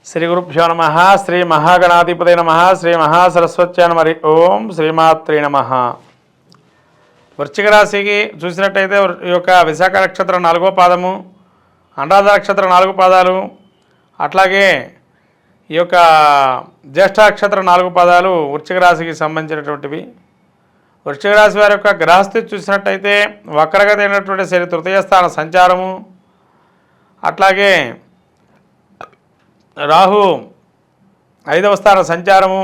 శ్రీ గురుభ్యో నమ. శ్రీ మహాగణాధిపతి నమ. శ్రీ మహాసరస్వత్యా నమ. ఓం శ్రీమాత్రే నమ. వృశ్చిక రాశికి చూసినట్టయితే ఈ యొక్క విశాఖ నక్షత్రం 4వ పాదము, అనురాధ నక్షత్రం 4 పాదాలు, అట్లాగే ఈ యొక్క జ్యేష్ఠ నక్షత్రం 4 పాదాలు వృశ్చిక రాశికి సంబంధించినటువంటివి. వృశ్చిక రాశి వారి యొక్క గ్రహస్థితి చూసినట్టయితే వక్రగతి అయినటువంటి శని తృతీయ స్థాన సంచారము, అట్లాగే రాహు 5వ స్థాన సంచారము,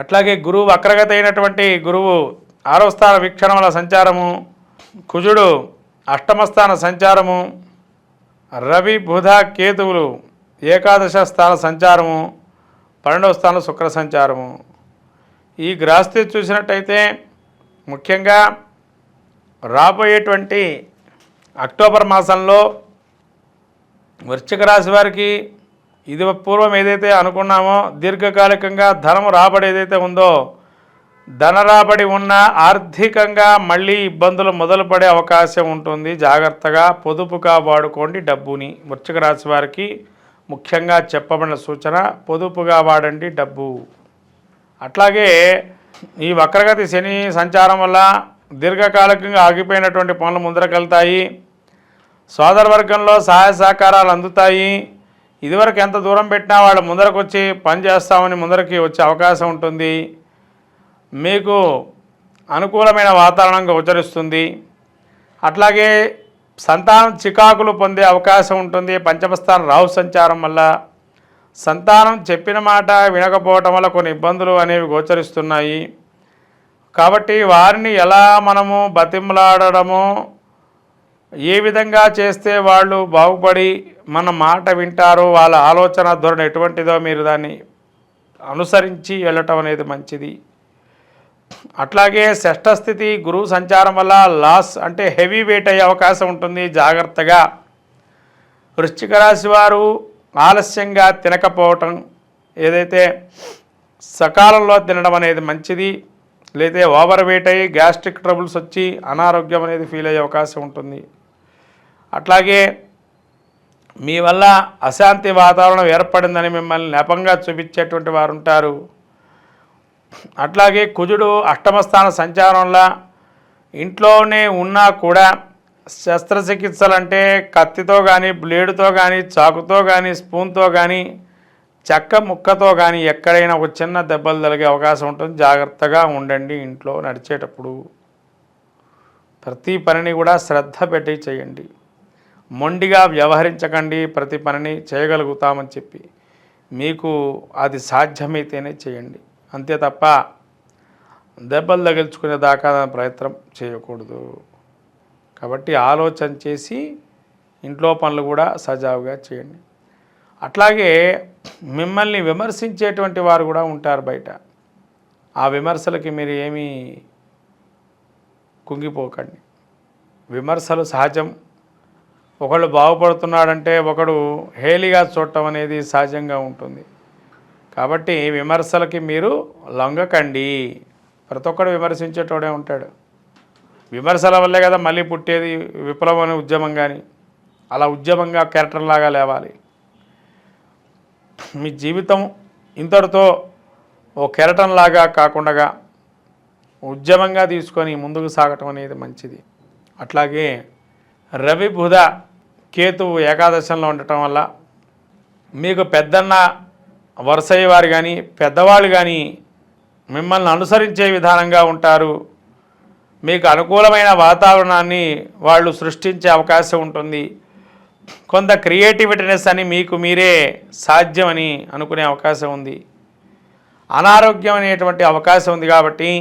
అట్లాగే గురువు వక్రగతి అయినటువంటి గురువు 6వ స్థాన వీక్షణముల సంచారము, కుజుడు 8వ స్థాన సంచారము, రవి బుధ కేతువులు 11వ స్థాన సంచారము, 12వ స్థానం శుక్ర సంచారము. ఈ గ్రహస్థితి చూసినట్టయితే ముఖ్యంగా రాబోయేటువంటి అక్టోబర్ మాసంలో వృశ్చిక రాశి వారికి ఇది పూర్వం ఏదైతే అనుకున్నామో దీర్ఘకాలికంగా ధనం రాబడి ఏదైతే ఉందో ధన రాబడి ఉన్న ఆర్థికంగా మళ్ళీ ఇబ్బందులు మొదలుపడే అవకాశం ఉంటుంది. జాగ్రత్తగా పొదుపుగా వాడుకోండి డబ్బుని. వృశ్చిక రాశి వారికి ముఖ్యంగా చెప్పబడిన సూచన, పొదుపుగా వాడండి డబ్బు. అట్లాగే ఈ వక్రగతి శని సంచారం వల్ల దీర్ఘకాలికంగా ఆగిపోయినటువంటి పనులు ముందరకెళ్తాయి. సోదర వర్గంలో సహాయ సహకారాలు అందుతాయి. ఇదివరకు ఎంత దూరం పెట్టినా వాళ్ళు ముందరకు వచ్చి పని చేస్తామని ముందరికి వచ్చే అవకాశం ఉంటుంది. మీకు అనుకూలమైన వాతావరణం గోచరిస్తుంది. అట్లాగే సంతానం చికాకులు పొందే అవకాశం ఉంటుంది. పంచమ స్థానం రాహు సంచారం వల్ల సంతానం చెప్పిన మాట వినకపోవటం వల్ల కొన్ని ఇబ్బందులు అనేవి గోచరిస్తున్నాయి. కాబట్టి వారిని ఎలా మనము బతిమలాడడమో, ఏ విధంగా చేస్తే వాళ్ళు బాగుపడి మన మాట వింటారో, వాళ్ళ ఆలోచన ధోరణి ఎటువంటిదో మీరు దాన్ని అనుసరించి వెళ్ళటం అనేది మంచిది. అట్లాగే షష్ఠ స్థితి గురువు సంచారం వల్ల లాస్ అంటే హెవీ వెయిట్ అయ్యే అవకాశం ఉంటుంది. జాగ్రత్తగా వృశ్చిక రాశి వారు ఆలస్యంగా తినకపోవటం, ఏదైతే సకాలంలో తినడం అనేది మంచిది. లేదా ఓవర్ వెయిట్ అయ్యి గ్యాస్ట్రిక్ ట్రబుల్స్ వచ్చి అనారోగ్యం అనేది ఫీల్ అయ్యే అవకాశం ఉంటుంది. అట్లాగే మీ వల్ల అశాంతి వాతావరణం ఏర్పడిందని మిమ్మల్ని నెపంగా చూపించేటువంటి వారు ఉంటారు. అట్లాగే కుజుడు 8వ స్థాన సంచారంలో ఇంట్లోనే ఉన్నా కూడా శస్త్రచికిత్సలు అంటే కత్తితో కానీ, బ్లేడుతో కానీ, చాకుతో కానీ, స్పూన్తో కానీ, చెక్క ముక్కతో కానీ ఎక్కడైనా ఒక చిన్న దెబ్బలు తగిలే అవకాశం ఉంటుంది. జాగ్రత్తగా ఉండండి. ఇంట్లో నడిచేటప్పుడు ప్రతి పనిని కూడా శ్రద్ధ పెట్టి చేయండి. మొండిగా వ్యవహరించకండి. ప్రతి పనిని చేయగలుగుతామని చెప్పి మీకు అది సాధ్యమైతేనే చేయండి. అంతే తప్ప దెబ్బలు తగిల్చుకునే దాకా ప్రయత్నం చేయకూడదు. కాబట్టి ఆలోచన చేసి ఇంట్లో పనులు కూడా సజావుగా చేయండి. అట్లాగే మిమ్మల్ని విమర్శించేటువంటి వారు కూడా ఉంటారు బయట. ఆ విమర్శలకి మీరు ఏమీ కుంగిపోకండి. విమర్శలు సహజం. ఒకళ్ళు బాగుపడుతున్నాడంటే ఒకడు హేలిగా చూడటం అనేది సహజంగా ఉంటుంది. కాబట్టి విమర్శలకి మీరు లొంగకండి. ప్రతి ఒక్కడు విమర్శించేటోడే ఉంటాడు. విమర్శల వల్లే కదా మళ్ళీ పుట్టేది విప్లవం అనే ఉద్యమం. కానీ అలా ఉద్యమంగా కెరటంలాగా లేవాలి. మీ జీవితం ఇంతటితో ఓ కెరటంలాగా కాకుండా ఉద్యమంగా తీసుకొని ముందుకు సాగటం అనేది మంచిది. అట్లాగే రవి బుధ కేతువు ఏకాదశంలో ఉండటం వల్ల మీకు పెద్దన్న వరుసయ్య వారు కానీ, పెద్దవాళ్ళు కానీ మిమ్మల్ని అనుసరించే విధానంగా ఉంటారు. మీకు అనుకూలమైన వాతావరణాన్ని వాళ్ళు సృష్టించే అవకాశం ఉంటుంది. కొంత క్రియేటివిటీనెస్ అని మీకు మీరే సాధ్యమని అనుకునే అవకాశం ఉంది. అనారోగ్యం అనేటువంటి అవకాశం ఉంది. కాబట్టి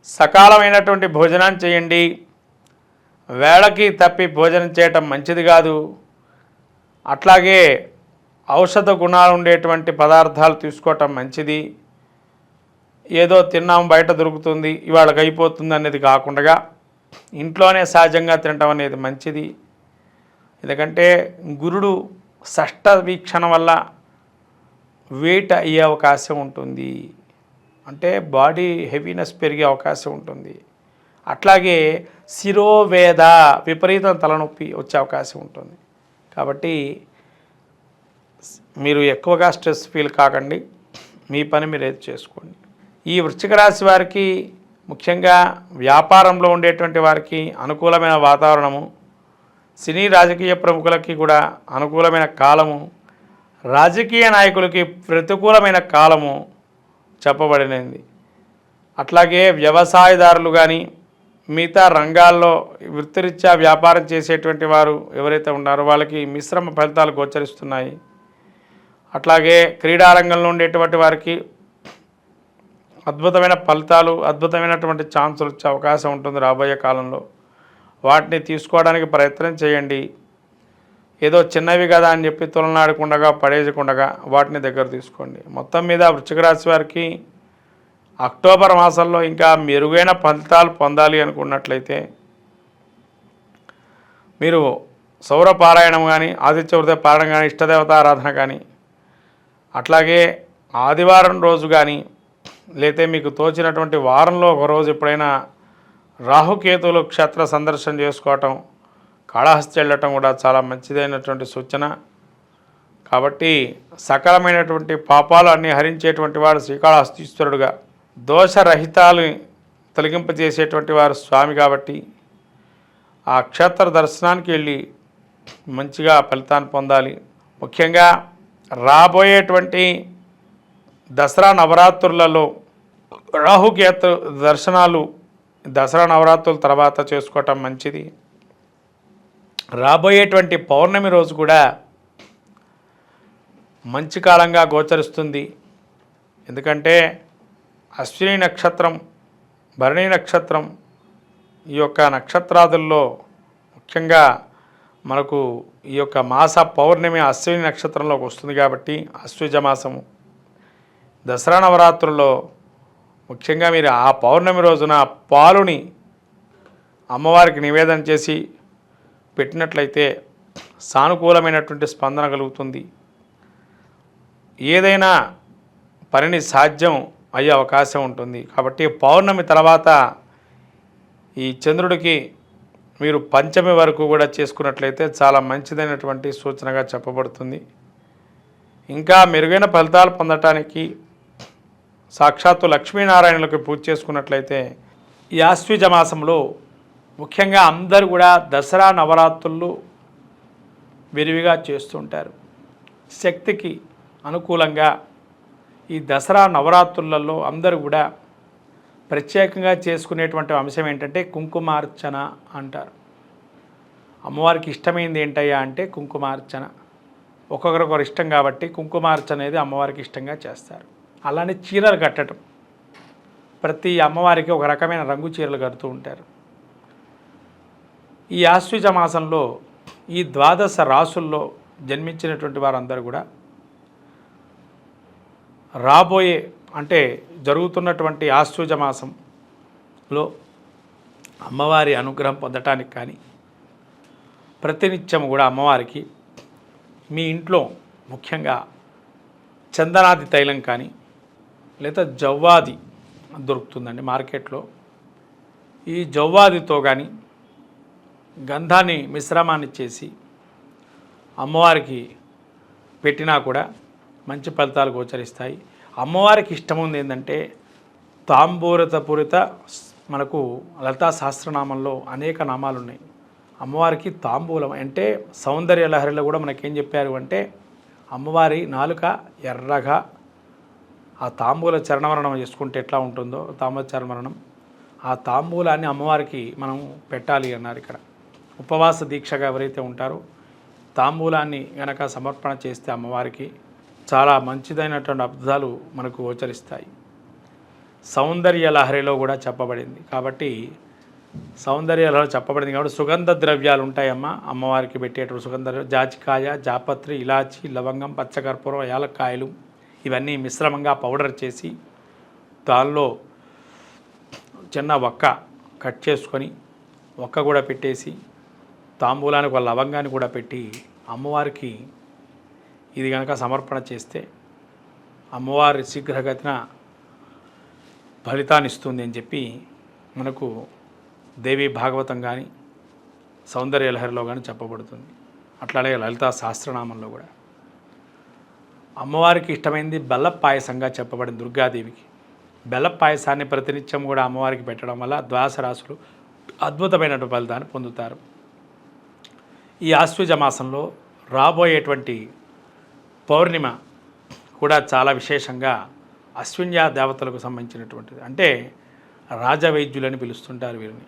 సకాలమైనటువంటి భోజనాన్ని చేయండి. వేళకి తప్పి భోజనం చేయటం మంచిది కాదు. అట్లాగే ఔషధ గుణాలు ఉండేటువంటి పదార్థాలు తీసుకోవటం మంచిది. ఏదో తిన్నాం బయట దొరుకుతుంది ఇవాళకి అయిపోతుంది అనేది కాకుండా ఇంట్లోనే సహజంగా తినటం అనేది మంచిది. ఎందుకంటే గురుడు షష్ఠ వీక్షణ వల్ల వెయిట్ అయ్యే అవకాశం ఉంటుంది. అంటే బాడీ హెవీనెస్ పెరిగే అవకాశం ఉంటుంది. అట్లాగే శిరోవేద విపరీతం తలనొప్పి వచ్చే అవకాశం ఉంటుంది. కాబట్టి మీరు ఎక్కువగా స్ట్రెస్ ఫీల్ కాకండి, మీ పని మీరు ఏది చేసుకోండి. ఈ వృశ్చిక రాశి వారికి ముఖ్యంగా వ్యాపారంలో ఉండేటువంటి వారికి అనుకూలమైన వాతావరణము, సినీ రాజకీయ ప్రముఖులకి కూడా అనుకూలమైన కాలము, రాజకీయ నాయకులకి ప్రతికూలమైన కాలము చెప్పబడినది. అట్లాగే వ్యవసాయదారులు కానీ మిగతా రంగాల్లో వృత్తిరీత్యా వ్యాపారం చేసేటువంటి వారు ఎవరైతే ఉన్నారో వాళ్ళకి మిశ్రమ ఫలితాలు గోచరిస్తున్నాయి. అట్లాగే క్రీడారంగంలో ఉండేటువంటి వారికి అద్భుతమైన ఫలితాలు, అద్భుతమైనటువంటి ఛాన్సులు వచ్చే అవకాశం ఉంటుంది రాబోయే కాలంలో. వాటిని తీసుకోవడానికి ప్రయత్నం చేయండి. ఏదో చిన్నవి కదా అని చెప్పి తులనాడకుండా పడేయకుండా వాటిని దగ్గర తీసుకోండి. మొత్తం మీద వృశ్చిక రాశి వారికి అక్టోబర్ మాసంలో ఇంకా మెరుగైన ఫలితాలు పొందాలి అనుకున్నట్లయితే మీరు సౌర పారాయణం కానీ, ఆదిత్య హృదయ పారాయణం కానీ, ఇష్టదేవత ఆరాధన కానీ, అట్లాగే ఆదివారం రోజు కానీ, లేతే మీకు తోచినటువంటి వారంలో ఒకరోజు ఎప్పుడైనా రాహుకేతువులు క్షేత్ర సందర్శన చేసుకోవటం, కాళహస్తి వెళ్ళటం కూడా చాలా మంచిదైనటువంటి సూచన. కాబట్టి సకలమైనటువంటి పాపాలు అన్నీ హరించేటువంటి వాడు శ్రీకాళహస్తీశ్వరుడుగా, దోషరహితాలు తొలగింపజేసేటువంటి వారు స్వామి. కాబట్టి ఆ క్షేత్ర దర్శనానికి వెళ్ళి మంచిగా ఫలితాన్ని పొందాలి. ముఖ్యంగా రాబోయేటువంటి దసరా నవరాత్రులలో రాహుకేతు దర్శనాలు దసరా నవరాత్రుల తర్వాత చేసుకోవటం మంచిది. రాబోయేటువంటి పౌర్ణమి రోజు కూడా మంచి కాలంగా గోచరిస్తుంది. ఎందుకంటే అశ్విని నక్షత్రం, భరణి నక్షత్రం, ఈ యొక్క నక్షత్రాదుల్లో ముఖ్యంగా మనకు ఈ యొక్క మాస పౌర్ణమి అశ్విని నక్షత్రంలోకి వస్తుంది. కాబట్టి అశ్వజ మాసము దసరా నవరాత్రుల్లో ముఖ్యంగా మీరు ఆ పౌర్ణమి రోజున పాలుని అమ్మవారికి నివేదన చేసి పెట్టినట్లయితే సానుకూలమైనటువంటి స్పందన కలుగుతుంది. ఏదైనా పనిని సాధ్యం అయ్యే అవకాశం ఉంటుంది. కాబట్టి పౌర్ణమి తర్వాత ఈ చంద్రుడికి మీరు పంచమి వరకు కూడా చేసుకున్నట్లయితే చాలా మంచిదైనటువంటి సూచనగా చెప్పబడుతుంది. ఇంకా మెరుగైన ఫలితాలు పొందటానికి సాక్షాత్తు లక్ష్మీనారాయణులకు పూజ చేసుకున్నట్లయితే ఈ ఆశ్వీజ మాసంలో ముఖ్యంగా అందరూ కూడా దసరా నవరాత్రులు విరివిగా చేస్తుంటారు. శక్తికి అనుకూలంగా ఈ దసరా నవరాత్రులలో అందరూ కూడా ప్రత్యేకంగా చేసుకునేటువంటి అంశం ఏంటంటే కుంకుమార్చన అంటారు. అమ్మవారికి ఇష్టమైంది ఏంటయ్యా అంటే కుంకుమార్చన. ఒక్కొక్కరొకరు ఇష్టం కాబట్టి కుంకుమార్చన అనేది అమ్మవారికి ఇష్టంగా చేస్తారు. అలానే చీరలు కట్టడం, ప్రతి అమ్మవారికి ఒక రకమైన రంగు చీరలు కడుతూ ఉంటారు. ఈ ఆశ్వీజ మాసంలో ఈ ద్వాదశ రాసుల్లో జన్మించినటువంటి వారందరూ కూడా రాబోయే అంటే జరుగుతున్నటువంటి ఆశ్వీజ మాసంలో అమ్మవారి అనుగ్రహం పొందటానికి కానీ ప్రతినిత్యం కూడా అమ్మవారికి మీ ఇంట్లో ముఖ్యంగా చందనాది తైలం కానీ లేదా జవ్వాది దొరుకుతుందండి మార్కెట్లో. ఈ జవ్వాదితో కానీ గంధాన్ని మిశ్రమాన్ని చేసి అమ్మవారికి పెట్టినా కూడా మంచి ఫలితాలు గోచరిస్తాయి. అమ్మవారికి ఇష్టం ఉంది ఏంటంటే తాంబూరతపూరిత, మనకు లలితా సహస్రనామంలో అనేక నామాలు ఉన్నాయి. అమ్మవారికి తాంబూలం అంటే సౌందర్య లహరిలో కూడా మనకేం చెప్పారు అంటే అమ్మవారి నాలుక ఎర్రగా ఆ తాంబూల చరణమరణం చేసుకుంటే ఎట్లా ఉంటుందో తాంబూల చరణమరణం, ఆ తాంబూలాన్ని అమ్మవారికి మనం పెట్టాలి అన్నారు. ఇక్కడ ఉపవాస దీక్షగా ఎవరైతే ఉంటారో తాంబూలాన్ని గనక సమర్పణ చేస్తే అమ్మవారికి చాలా మంచిదైనటువంటి అద్భుతాలు మనకు గోచరిస్తాయి. సౌందర్య లహరిలో కూడా చెప్పబడింది. కాబట్టి సౌందర్య లహరి చెప్పబడింది కాబట్టి సుగంధ ద్రవ్యాలు ఉంటాయమ్మ అమ్మవారికి పెట్టేటువంటి సుగంధ జాజికాయ, జాపత్రి, ఇలాచి, లవంగం, పచ్చకర్పూరం, యాలక్కాయలు ఇవన్నీ మిశ్రమంగా పౌడర్ చేసి దానిలో చిన్న ఒక్క కట్ చేసుకొని ఒక్క కూడా పెట్టేసి తాంబూలానికి ఒక లవంగాన్ని కూడా పెట్టి అమ్మవారికి ఇది కనుక సమర్పణ చేస్తే అమ్మవారి శీఘ్రగతిన ఫలితాన్ని ఇస్తుంది అని చెప్పి మనకు దేవి భాగవతం కానీ సౌందర్య లహరిలో కానీ చెప్పబడుతుంది. అట్లాగే లలితా సహస్రనామంలో కూడా. అమ్మవారికి ఇష్టమైంది బెల్ల పాయసంగా చెప్పబడింది దుర్గాదేవికి. బెల్ల పాయసాన్ని ప్రతినిత్యం కూడా అమ్మవారికి పెట్టడం వల్ల ద్వాదశ రాశులు అద్భుతమైనటువంటి ఫలితాన్ని పొందుతారు. ఈ ఆశ్వయుజ మాసంలో రాబోయేటువంటి పౌర్ణిమ కూడా చాలా విశేషంగా అశ్విన్య దేవతలకు సంబంధించినటువంటిది. అంటే రాజవైద్యులని పిలుస్తుంటారు వీరిని.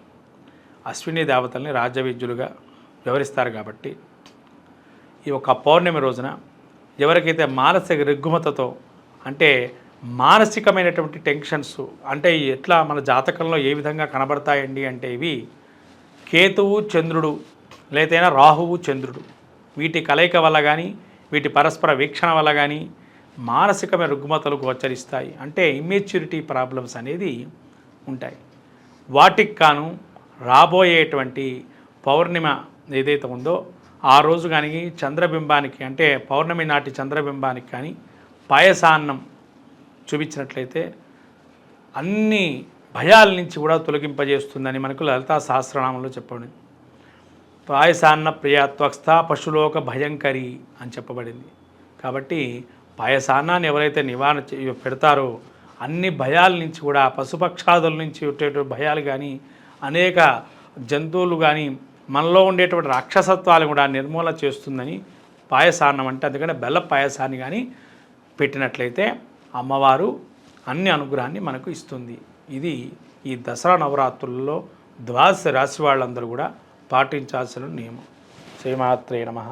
అశ్విని దేవతల్ని రాజవైద్యులుగా వ్యవహరిస్తారు కాబట్టి ఈ ఒక పౌర్ణమి రోజున ఎవరికైతే మానసిక రుగ్మతతో, అంటే మానసికమైనటువంటి టెన్షన్స్, అంటే ఎట్లా మన జాతకంలో ఏ విధంగా కనబడతాయండి అంటే ఇవి కేతువు చంద్రుడు లేదైనా రాహువు చంద్రుడు వీటి కలయిక వల్ల కానీ వీటి పరస్పర వీక్షణ వల్ల కానీ మానసికమైన రుగ్మతలు గోచరిస్తాయి. అంటే ఇమ్మెచ్యూరిటీ ప్రాబ్లమ్స్ అనేది ఉంటాయి. వాటికి కాను రాబోయేటువంటి పౌర్ణిమ ఏదైతే ఉందో ఆ రోజు కానీ చంద్రబింబానికి, అంటే పౌర్ణమి నాటి చంద్రబింబానికి కానీ పాయసాన్నం చూపించినట్లయితే అన్ని భయాల నుంచి కూడా తొలగింపజేస్తుందని మనకు లలితా సహస్రనామంలో చెప్పబడింది. పాయసాన్న ప్రియాత్వస్థ పశులోక భయంకరి అని చెప్పబడింది. కాబట్టి పాయసాన్నాన్ని ఎవరైతే నివారణ పెడతారో అన్ని భయాల నుంచి కూడా, పశుపక్షాదుల నుంచి ఉండేటువంటి భయాలు కానీ, అనేక జంతువులు కానీ, మనలో ఉండేటువంటి రాక్షసత్వాలు కూడా నిర్మూలన చేస్తుందని పాయసాన్నం అంటే. అందుకని బెల్ల పాయసాన్ని కానీ పెట్టినట్లయితే అమ్మవారు అన్ని అనుగ్రహాన్ని మనకు ఇస్తుంది. ఇది ఈ దసరా నవరాత్రులలో ద్వాదశ రాశి వాళ్ళందరూ కూడా పాటించాల్సిన నియమం. శ్రీమాత్రే నమః.